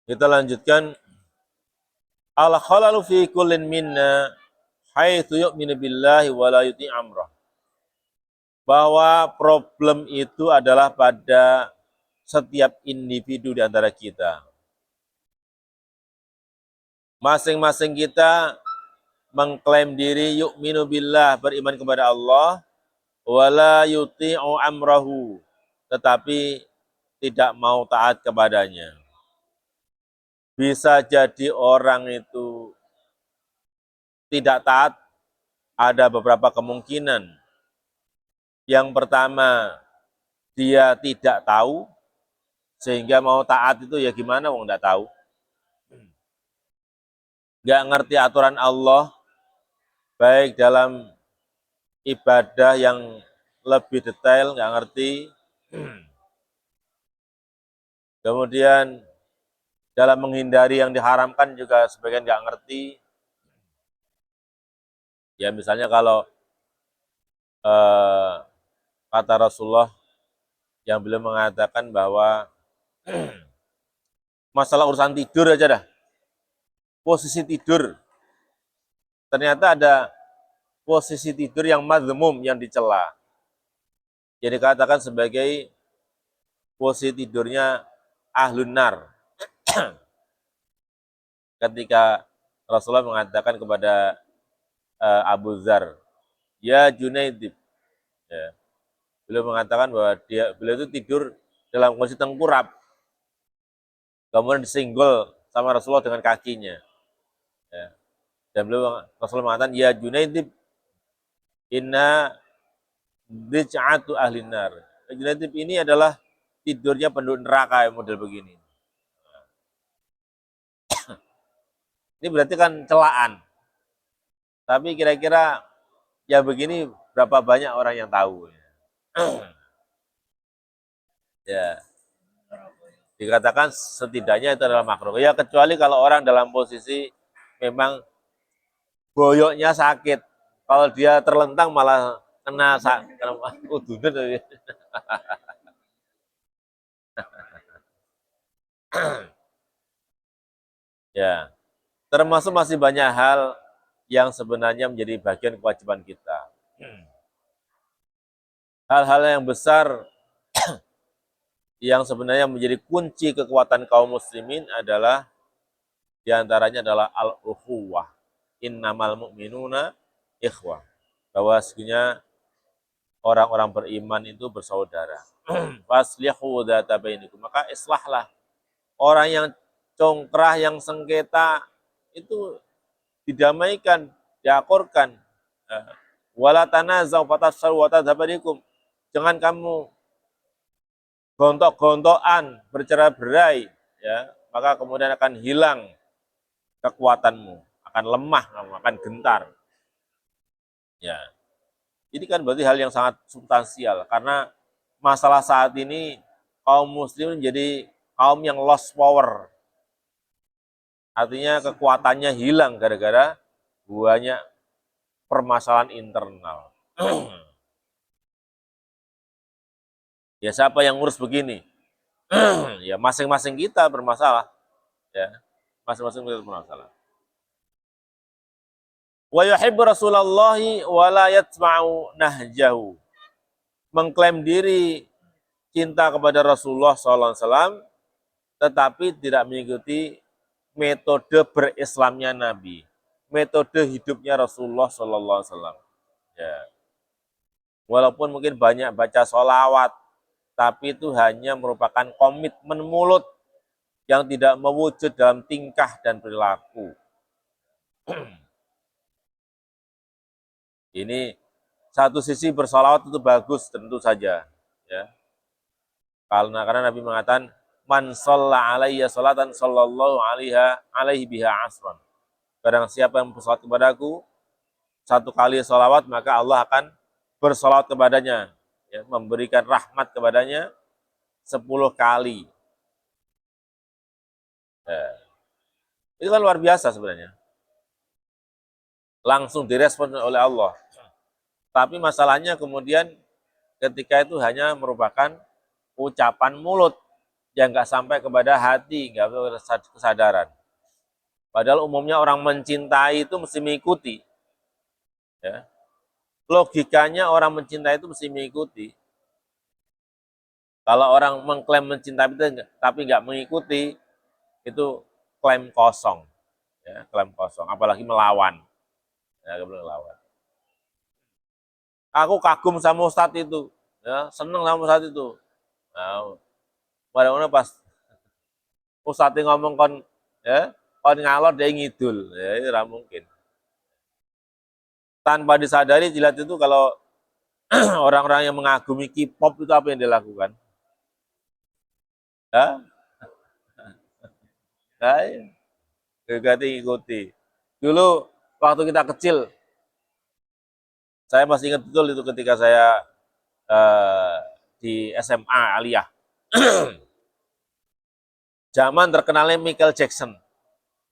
Kita lanjutkan. Al-khalalu fi kullin minna haitsu yu'minu billahi wa la yuti amrah. Bahwa problem itu adalah pada setiap individu di antara kita. Masing-masing kita mengklaim diri yu'minu billah, beriman kepada Allah, wa la yuti'u amrahu, tetapi tidak mau taat kepadanya. Bisa jadi orang itu tidak taat, ada beberapa kemungkinan. Yang pertama, dia tidak tahu, sehingga mau taat itu ya gimana, wong nggak tahu. Nggak ngerti aturan Allah, baik dalam ibadah yang lebih detail, nggak ngerti. Kemudian dalam menghindari yang diharamkan juga sebagian nggak ngerti. Ya misalnya kalau kata Rasulullah yang beliau mengatakan bahwa masalah urusan tidur aja dah, posisi tidur, ternyata ada posisi tidur yang mazmum, yang dicela. Jadi dikatakan sebagai posisi tidurnya ahlun nar. Ketika Rasulullah mengatakan kepada Abu Dzar, ya Junaidib, ya, beliau mengatakan bahwa beliau itu tidur dalam kondisi tengkurap, kemudian disenggol sama Rasulullah dengan kakinya. Ya. Dan Rasulullah mengatakan, ya Junaidib, inna dij'atu ahlin nar. Junaidib ini adalah tidurnya penduduk neraka yang model begini. Ini berarti kan celaan. Tapi kira-kira ya begini berapa banyak orang yang tahu. Ya, dikatakan setidaknya itu adalah makruh. Ya kecuali kalau orang dalam posisi memang boyoknya sakit. Kalau dia terlentang malah kena udunan. Ya, termasuk masih banyak hal yang sebenarnya menjadi bagian kewajiban kita. Hal-hal yang besar yang sebenarnya menjadi kunci kekuatan kaum muslimin adalah diantaranya adalah al-ukhuwah. Innamal mu'minuna ikhwah. Bahwa sesungguhnya orang-orang beriman itu bersaudara. Faslihu dzata bainikum. Maka islahlah. Orang yang congkrah, yang sengketa itu didamaikan, diakurkan. Wala tanazau fatafshalu wa tadhhabu rihukum. Jangan kamu gontok-gontokan, bercerai-berai, ya, maka kemudian akan hilang kekuatanmu, akan lemah, akan gentar. Ya, ini kan berarti hal yang sangat substansial, karena masalah saat ini kaum muslim menjadi kaum yang lost power. Artinya kekuatannya hilang gara-gara banyak permasalahan internal. Ya siapa yang ngurus begini? Ya masing-masing kita bermasalah. Ya, masing-masing kita bermasalah. Wa yuhibbu Rasulullahi wa la yatma'u nahjahu. Mengklaim diri cinta kepada Rasulullah SAW, tetapi tidak mengikuti metode berislamnya Nabi, metode hidupnya Rasulullah SAW. Ya. Walaupun mungkin banyak baca sholawat, tapi itu hanya merupakan komitmen mulut yang tidak mewujud dalam tingkah dan perilaku. Ini satu sisi bersolawat itu bagus tentu saja, ya. Karena Nabi mengatakan, man shalla alayya salatan sallallahu alaihi biha asran. Barang siapa yang bersolawat kepadaku satu kali solawat, maka Allah akan bersolawat kepadanya, ya, memberikan rahmat kepadanya 10 kali. Ya. Itu kan luar biasa sebenarnya. Langsung direspon oleh Allah. Tapi masalahnya kemudian ketika itu hanya merupakan ucapan mulut yang nggak sampai kepada hati, nggak sampai kesadaran. Padahal umumnya orang mencintai itu mesti mengikuti. Ya. Logikanya orang mencintai itu mesti mengikuti. Kalau orang mengklaim mencintai itu tapi nggak mengikuti, itu klaim kosong. Ya, klaim kosong, apalagi melawan. Ya, melawan. Aku kagum sama Ustadz itu, ya, seneng sama Ustadz itu. Nah, pada pas Ustadz ngomong kon, ya, kon ngalor dia ngidul, ya, itu tidak mungkin. Tanpa disadari jilat itu kalau orang-orang yang mengagumi K-pop itu apa yang dilakukan? Ya, ya, ikuti. Dulu waktu kita kecil, saya masih ingat betul itu ketika saya di SMA Aliyah. Zaman terkenalnya Michael Jackson.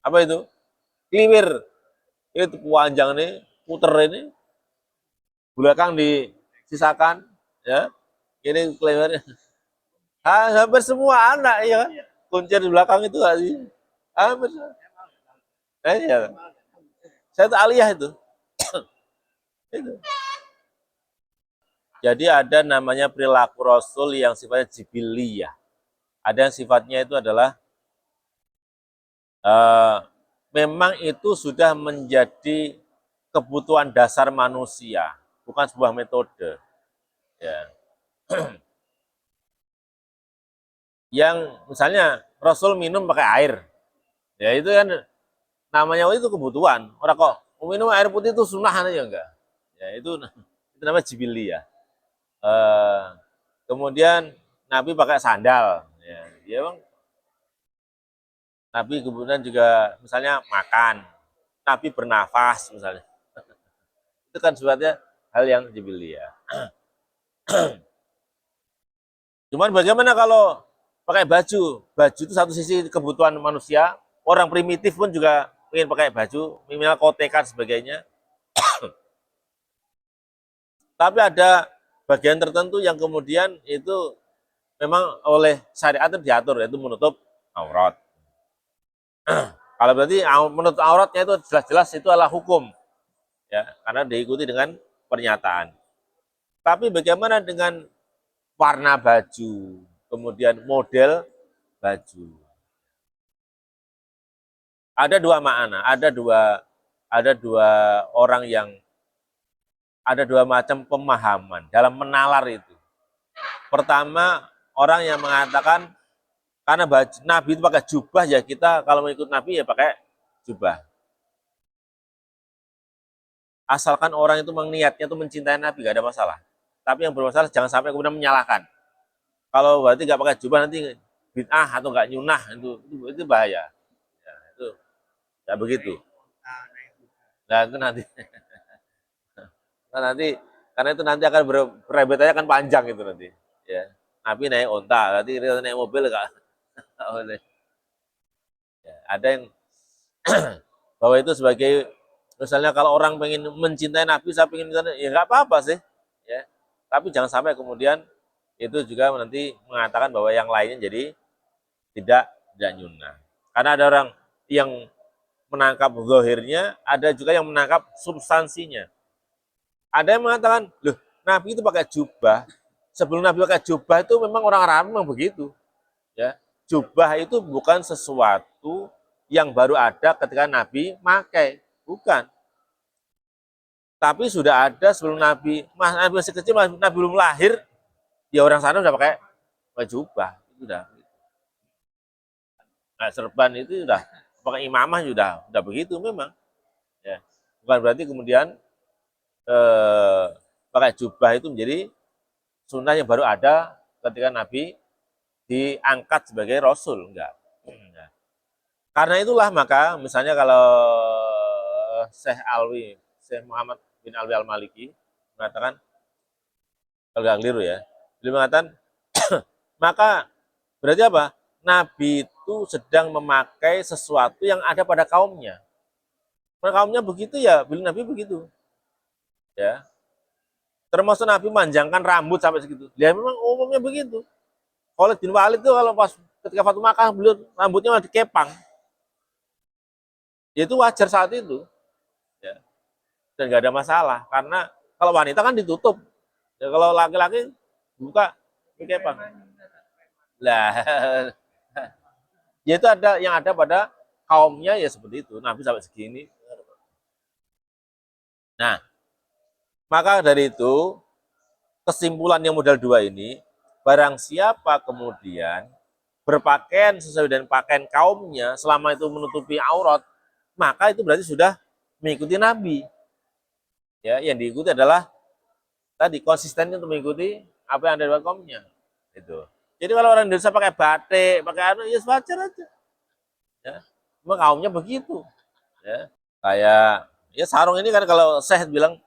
Apa itu? Kliwir. Itu panjang nih, puter ini. Belakang disisakan, ya. Ini kliwirnya. Hampir semua anak ya kan. Kunci di belakang itu gak sih? Hampir. Ya. Saya itu Aliyah itu. Itu. Jadi ada namanya perilaku Rasul yang sifatnya jibiliyah. Ada yang sifatnya itu adalah memang itu sudah menjadi kebutuhan dasar manusia, bukan sebuah metode. Ya. Yang misalnya Rasul minum pakai air, ya itu kan namanya itu kebutuhan. Orang kok minum air putih itu sunnah aja enggak? Ya itu namanya jibiliyah. Kemudian Nabi pakai sandal, ya bang. Nabi kemudian juga misalnya makan, Nabi bernafas misalnya, itu kan sifatnya hal yang jibiliyah. Cuman bagaimana kalau pakai baju? Baju itu satu sisi kebutuhan manusia, orang primitif pun juga ingin pakai baju, minimal kotekan sebagainya. Tapi ada bagian tertentu yang kemudian itu memang oleh syariat itu diatur, yaitu menutup aurat. Kalau berarti menutup auratnya itu jelas-jelas itu adalah hukum, ya, karena diikuti dengan pernyataan. Tapi bagaimana dengan warna baju, kemudian model baju? Ada dua makna, ada dua orang yang ada dua macam pemahaman dalam menalar itu. Pertama, orang yang mengatakan karena baju, Nabi itu pakai jubah, ya kita kalau mau ikut Nabi ya pakai jubah. Asalkan orang itu niatnya itu mencintai Nabi, gak ada masalah. Tapi yang bermasalah jangan sampai kemudian menyalahkan. Kalau berarti nggak pakai jubah nanti bid'ah atau nggak nyunah, itu bahaya. Ya, itu ya begitu. Nah itu nanti, nanti karena itu nanti akan berebetannya akan panjang itu nanti. Ya, Nabi naik onta, nanti naik mobil nggak boleh. Ya, ada yang bahwa itu sebagai misalnya kalau orang pengen mencintai Nabi, saya pengen ya nggak apa-apa sih, ya. Tapi jangan sampai kemudian itu juga nanti mengatakan bahwa yang lainnya jadi tidak nyunah. Karena ada orang yang menangkap zahirnya, ada juga yang menangkap substansinya. Ada yang mengatakan, loh, Nabi itu pakai jubah. Sebelum Nabi pakai jubah itu memang orang Arab memang begitu. Ya, jubah itu bukan sesuatu yang baru ada ketika Nabi pakai, bukan. Tapi sudah ada sebelum Nabi masih kecil, Nabi belum lahir, ya orang sana sudah pakai jubah, itu sudah. Nah, serban itu sudah pakai imamah sudah begitu memang. Ya, bukan berarti kemudian pakai jubah itu menjadi sunnah yang baru ada ketika Nabi diangkat sebagai Rasul, enggak. Karena itulah maka misalnya kalau Syekh Muhammad bin Alwi Al-Maliki mengatakan, kalau nggak keliru ya, beliau mengatakan maka berarti apa? Nabi itu sedang memakai sesuatu yang ada pada kaumnya. Pada kaumnya begitu ya, beliau Nabi begitu. Ya. Termasuk Nabi manjangkan rambut sampai segitu. Ya memang umumnya begitu. Khalid bin Walid itu kalau pas ketika Fatu Makkah beliau rambutnya malah dikepang. Ya, itu wajar saat itu, ya. Dan nggak ada masalah karena kalau wanita kan ditutup, ya, kalau laki-laki buka dikepang. Lah, ya itu ada yang ada pada kaumnya ya seperti itu. Nabi sampai segini. Nah, maka dari itu kesimpulan yang modal dua ini, barang siapa kemudian berpakaian sesuai dengan pakaian kaumnya selama itu menutupi aurat, maka itu berarti sudah mengikuti Nabi. Ya, yang diikuti adalah tadi konsistennya untuk mengikuti apa yang ada di kaumnya. Itu. Jadi kalau orang Indonesia pakai batik, pakai anu, ya wajar aja. Ya, cuma kaumnya begitu. Ya, kayak ya sarung ini kan kalau saya bilang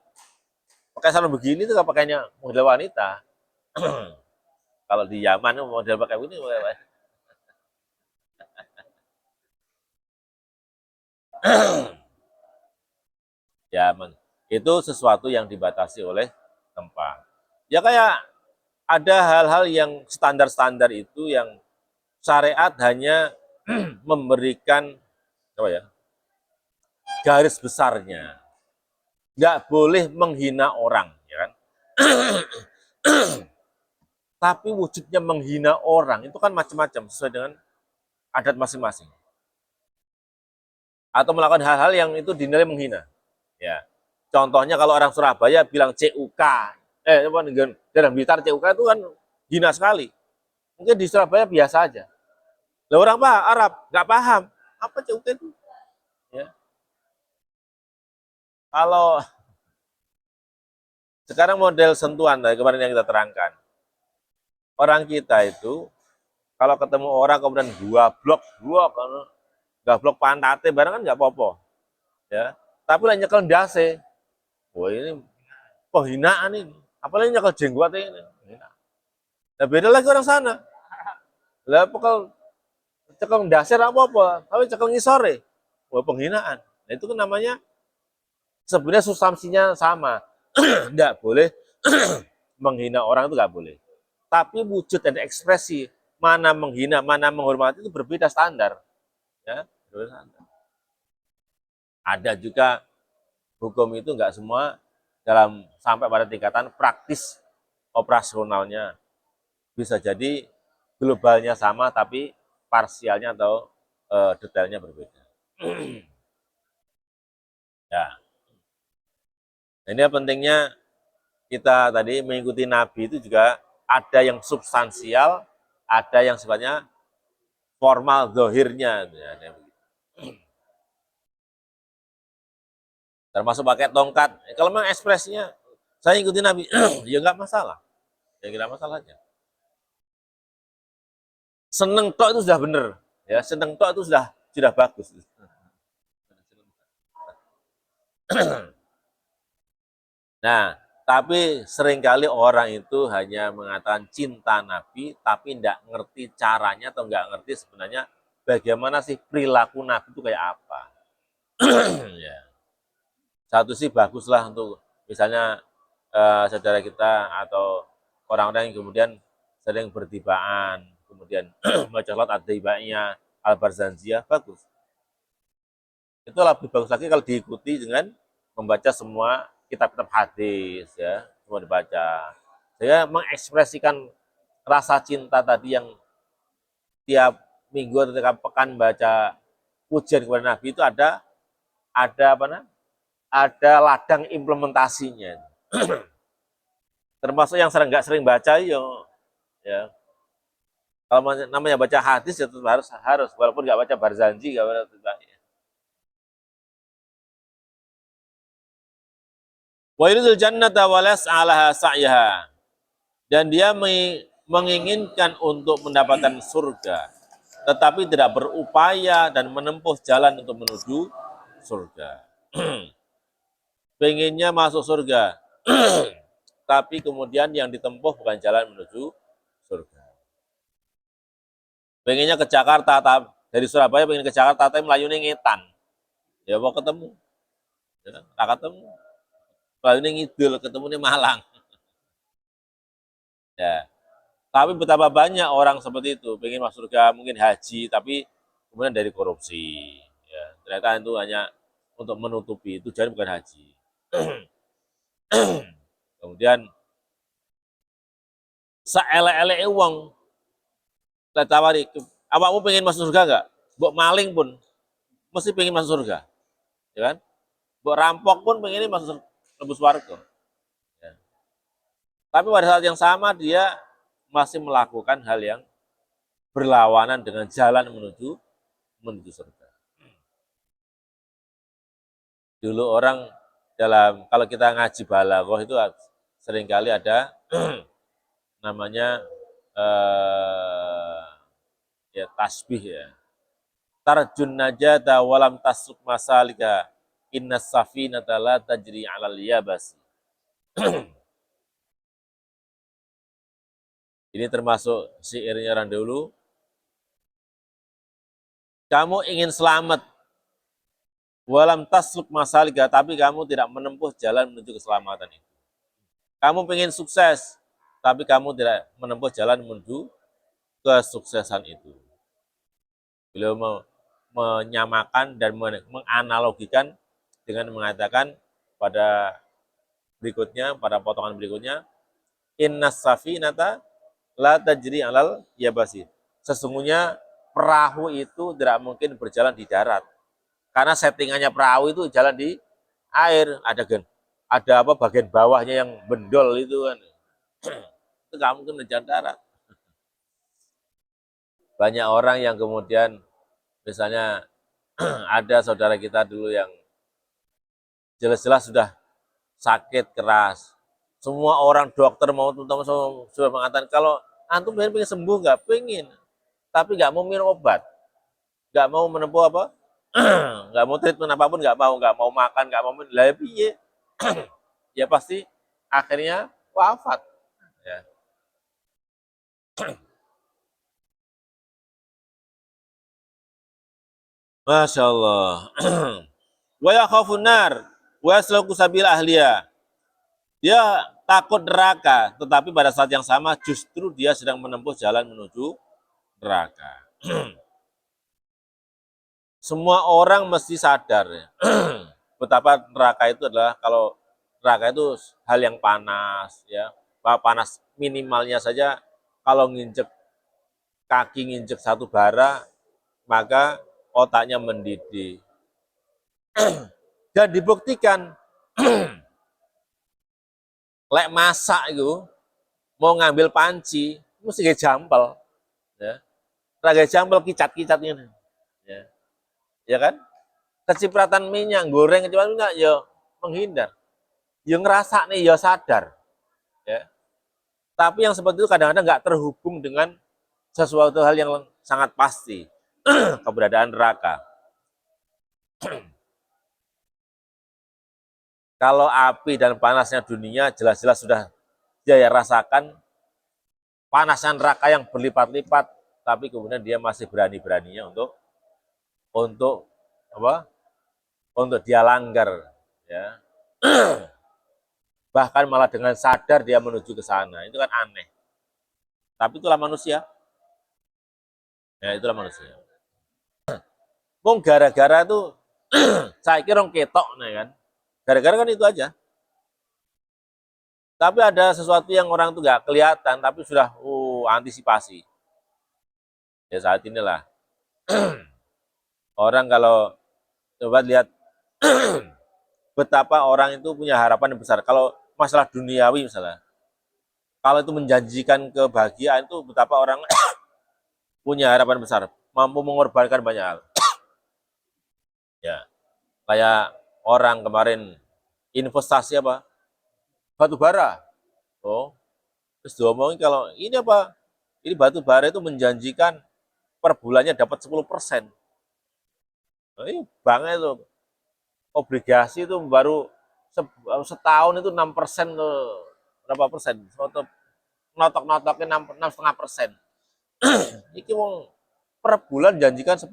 pakai sarung begini itu pakainya model wanita. Kalau di Yaman model pakai begini, Yaman itu sesuatu yang dibatasi oleh tempat. Ya kayak ada hal-hal yang standar-standar itu yang syariat hanya memberikan apa ya garis besarnya, nggak boleh menghina orang, ya kan? Tapi wujudnya menghina orang itu kan macam-macam sesuai dengan adat masing-masing. Atau melakukan hal-hal yang itu dinilai menghina. Ya, contohnya kalau orang Surabaya bilang CUK, dalam Blitar CUK itu kan hina sekali. Mungkin di Surabaya biasa aja. Lah orang apa Arab nggak paham apa CUK itu. Ya. Kalau sekarang model sentuhan dari kemarin yang kita terangkan, orang kita itu kalau ketemu orang kemudian dua blok pantate barang kan nggak apa-apa, ya. Tapi lah nyekel dase, wah ini penghinaan ini. Apalagi nyekel jenggot ini. Nah beda lagi orang sana. Lah pokoknya cekel dasar apa-apa, tapi cekel ngisore, wah penghinaan. Nah itu kan namanya sebenarnya substansinya sama. Nggak boleh menghina orang itu nggak boleh. Tapi wujud dan ekspresi mana menghina, mana menghormati itu berbeda standar. Ya, berbeda standar. Ada juga hukum itu nggak semua dalam sampai pada tingkatan praktis operasionalnya. Bisa jadi globalnya sama tapi parsialnya atau detailnya berbeda. Ya, ini pentingnya kita tadi mengikuti Nabi itu juga ada yang substansial, ada yang sifatnya formal zohirnya. Termasuk pakai tongkat. Kalau memang ekspresinya saya ikuti Nabi, ya nggak masalah. Ya nggak masalahnya. Seneng tok itu sudah benar, ya seneng tok itu sudah bagus. Nah, tapi seringkali orang itu hanya mengatakan cinta Nabi, tapi tidak ngerti caranya atau nggak ngerti sebenarnya bagaimana sih perilaku Nabi itu kayak apa. Ya. Satu sih baguslah untuk misalnya saudara kita atau orang-orang yang kemudian sering bertibaan, kemudian mencolot ad-dibaiyah, al-barzanjiyah, bagus. Itu lebih bagus lagi kalau diikuti dengan membaca semua kitab-kitab hadis, ya, semua dibaca. Saya mengekspresikan rasa cinta tadi yang tiap minggu atau tiap pekan baca pujian kepada Nabi itu ada apa namanya? Ada ladang implementasinya. Termasuk yang sering nggak sering baca ya. Kalau namanya baca hadis ya tetap harus walaupun nggak baca Barzanji nggak baca. Wa yuridul jannata wa las'alaha sa'yaha. Dan dia menginginkan untuk mendapatkan surga, tetapi tidak berupaya dan menempuh jalan untuk menuju surga. Pengennya masuk surga, tapi kemudian yang ditempuh bukan jalan menuju surga. Pengennya ke Jakarta, dari Surabaya pengen ke Jakarta, tapi melayunya ngetan. Ya mau ketemu, ya, tak ketemu. Melayunya ngidul, ketemu di Malang. Ya, Tapi betapa banyak orang seperti itu, pengen masuk surga, mungkin haji, tapi kemudian dari korupsi. Ya, ternyata itu hanya untuk menutupi, tujuan bukan haji. Kemudian saelek-elek uang, saya tawari, awakmu pengen masuk surga enggak? Mbok maling pun mesti pengen masuk surga, ya kan? Mbok rampok pun pengen masuk lebus warga. Ya. Tapi pada saat yang sama dia masih melakukan hal yang berlawanan dengan jalan menuju surga. Dulu orang dalam kalau kita ngaji balaghah itu seringkali ada namanya ya tasbih ya. Tarjun najata walam tasuk masalika innas safinata la tajri 'alal yabas. Ini termasuk syairnya orang dulu. Kamu ingin selamat walam tasluk masalika, tapi kamu tidak menempuh jalan menuju keselamatan itu. Kamu ingin sukses, tapi kamu tidak menempuh jalan menuju kesuksesan itu. Beliau menyamakan dan menganalogikan dengan mengatakan pada berikutnya, pada potongan berikutnya, innas safinata la tajri alal yabasi. Sesungguhnya perahu itu tidak mungkin berjalan di darat. Karena settingannya perahu itu jalan di air. Ada apa bagian bawahnya yang bendol itu kan. Itu nggak mungkin berjalan darat. Banyak orang yang kemudian misalnya ada saudara kita dulu yang jelas-jelas sudah sakit keras. Semua orang dokter mau terutama sudah mengatakan kalau antum pengen sembuh nggak pengen, tapi nggak mau minum obat, nggak mau menempuh apa, nggak mau treatment apapun, nggak mau makan, nggak mau minum, lah piye? Ya pasti akhirnya wafat. Ya. Masya Allah. Wa yakhafun nar wa yaslaku sabil ahliya. Dia takut neraka, tetapi pada saat yang sama justru dia sedang menempuh jalan menuju neraka. Semua orang mesti sadar ya, betapa neraka itu adalah kalau neraka itu hal yang panas ya, panas minimalnya saja kalau nginjek kaki nginjek satu bara maka otaknya mendidih. Dan dibuktikan lek masak itu mau ngambil panci mesti kayak jampel ya. Raga jampel kicat-kicat ini. Ya. Ya kan? Kecipratan minyak goreng kecipratan minyak ya menghindar. Ya ngerasa nih ya sadar. Ya. Tapi yang seperti itu kadang-kadang nggak terhubung dengan sesuatu hal yang sangat pasti keberadaan neraka. Kalau api dan panasnya dunia jelas-jelas sudah dia rasakan, panasnya neraka yang berlipat-lipat, tapi kemudian dia masih berani-beraninya untuk apa? Untuk dia langgar, ya. Bahkan malah dengan sadar dia menuju ke sana, itu kan aneh. Tapi itulah manusia, ya itulah manusia. Mung gara-gara tuh saya kira ketok, nih kan. Gara-gara kan itu aja. Tapi ada sesuatu yang orang tuh nggak kelihatan, tapi sudah antisipasi. Ya saat inilah orang kalau coba lihat betapa orang itu punya harapan yang besar. Kalau masalah duniawi misalnya, kalau itu menjanjikan kebahagiaan itu betapa orang punya harapan besar, mampu mengorbankan banyak hal. Ya, kayak orang kemarin investasi apa? Batu bara. Oh, terus diomongin kalau ini apa? Ini batu bara itu menjanjikan per bulannya dapat 10%. Nah, ini bank itu obligasi itu baru setahun itu 6% tuh, berapa persen? Notok-notoknya 6,5%. Ini mau per bulan janjikan 10%.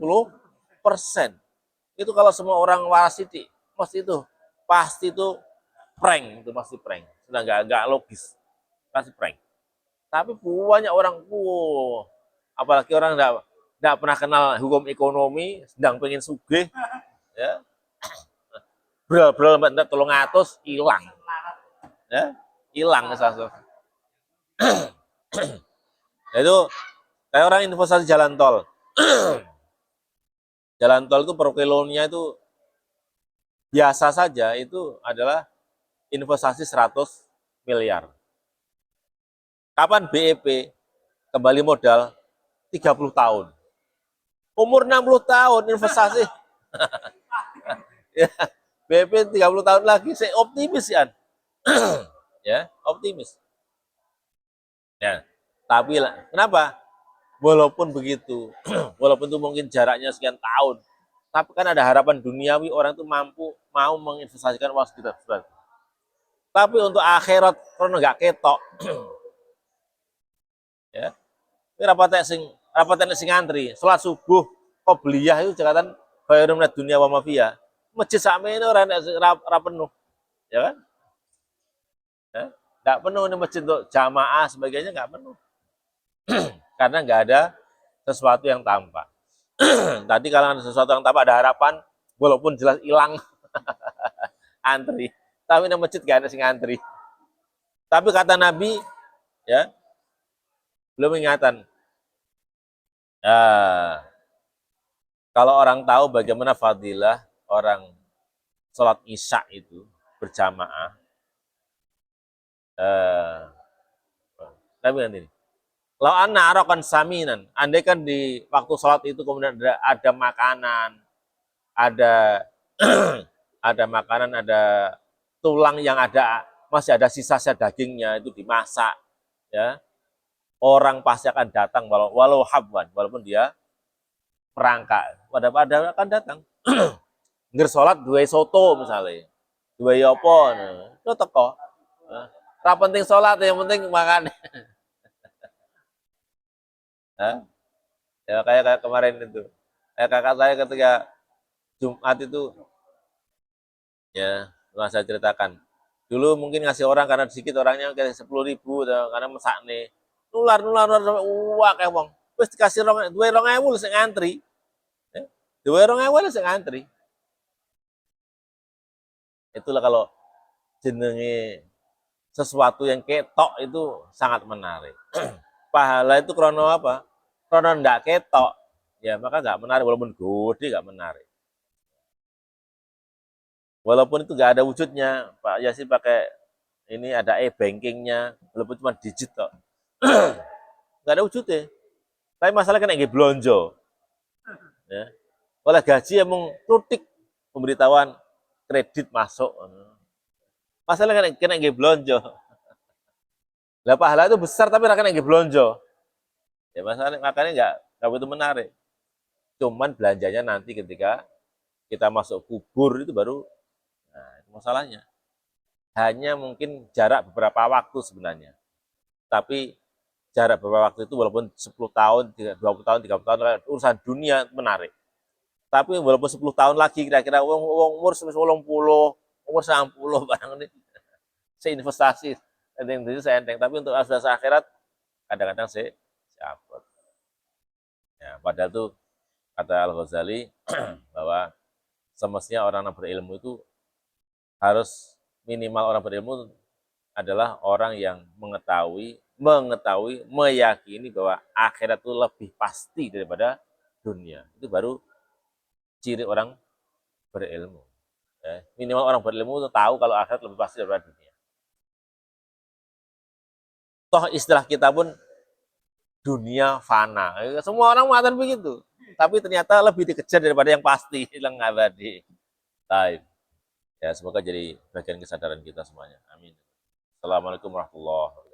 Itu kalau semua orang waras itu pasti itu prank, itu pasti prank. Sudah nggak logis, pasti prank. Tapi banyak orang, apalagi orang enggak pernah kenal hukum ekonomi, sedang pengen sugih, ya, brol-brol mbak tolong atus, hilang, ya, hilang langsung. Itu kayak orang investasi jalan tol. Jalan tol itu per kilonya itu biasa saja itu adalah investasi 100 miliar. Kapan BEP kembali modal? 30 tahun. Umur 60 tahun investasi. Ya, BEP 30 tahun lagi, saya optimis ya. Ya, optimis. Ya, tapi kenapa? Walaupun begitu, walaupun itu mungkin jaraknya sekian tahun, tapi kan ada harapan duniawi orang itu mampu mau menginvestasikan uang segitu. Tapi untuk akhirat karena nggak ketok, ya. Ini rapat sing antri, sholat subuh, qobliyah itu jekatan khairun minad dunya wa ma fiha. Masjid sakmene ora penuh, ya kan? Ya, nggak penuh ini masjid untuk jamaah sebagainya nggak penuh. Karena nggak ada sesuatu yang tampak. Tadi kalau ada sesuatu yang tampak ada harapan, walaupun jelas hilang antri. Tapi di masjid nggak ada sing antri. Tapi kata Nabi, ya, belum ingatan. Kalau orang tahu bagaimana fadilah orang sholat isya itu berjamaah, Nabi nanti. Kalau anak arokan saminan, andai kan di waktu sholat itu kemudian ada makanan, ada ada makanan, ada tulang yang ada masih ada sisa-sisa dagingnya itu dimasak, ya orang pasti akan datang walau habwan, walaupun dia merangkak, pada akan datang. Ngger sholat dua soto misalnya, dua yopo, itu teko. Tak penting sholat, yang penting makan. Ya kayak kemarin itu, kayak kakak saya ketika Jumat itu, ya saya ceritakan. Dulu mungkin ngasih orang karena sedikit orangnya kayak 10.000 karena mesak nih. Nular sampai wah kayak wong. Terus dikasih dua ewu sing ngantri. Dua ewu sing ngantri. Itulah kalau jenenge sesuatu yang ketok itu sangat menarik. Pahala itu krono apa? Krono ndak ketok. Ya maka nggak menarik, walaupun gede nggak menarik. Walaupun itu nggak ada wujudnya, Pak Yasin pakai ini ada e-bankingnya, walaupun cuma digit kok. Nggak ada wujudnya. Tapi masalah kan nggih blonjo. Ya. Oleh gaji emang tutik pemberitahuan kredit masuk. Masalah kan kena nggih blonjo. Lah pahala itu besar tapi ra kena nggih blonjo. Ya masalah makanya nggak begitu menarik. Cuman belanjanya nanti ketika kita masuk kubur itu baru, nah itu masalahnya. Hanya mungkin jarak beberapa waktu sebenarnya. Tapi jarak beberapa waktu itu walaupun 10 tahun, 20 tahun, 30 tahun, urusan dunia menarik. Tapi walaupun 10 tahun lagi kira-kira umur 10, umur 90 barang ini saya investasi, enteng itu saya enteng. Tapi untuk asas akhirat kadang-kadang saya siapot. Ya, padahal itu kata Al-Ghazali bahwa semestinya orang yang berilmu itu harus minimal orang berilmu adalah orang yang mengetahui, meyakini bahwa akhirat itu lebih pasti daripada dunia. Itu baru ciri orang berilmu. Ya, minimal orang berilmu itu tahu kalau akhirat lebih pasti daripada dunia. Toh istilah kita pun dunia fana. Semua orang mengatakan begitu. Tapi ternyata lebih dikejar daripada yang pasti, yang abadi. Baik. Ya, semoga jadi bagian kesadaran kita semuanya. Amin. Assalamualaikum warahmatullahi wabarakatuh.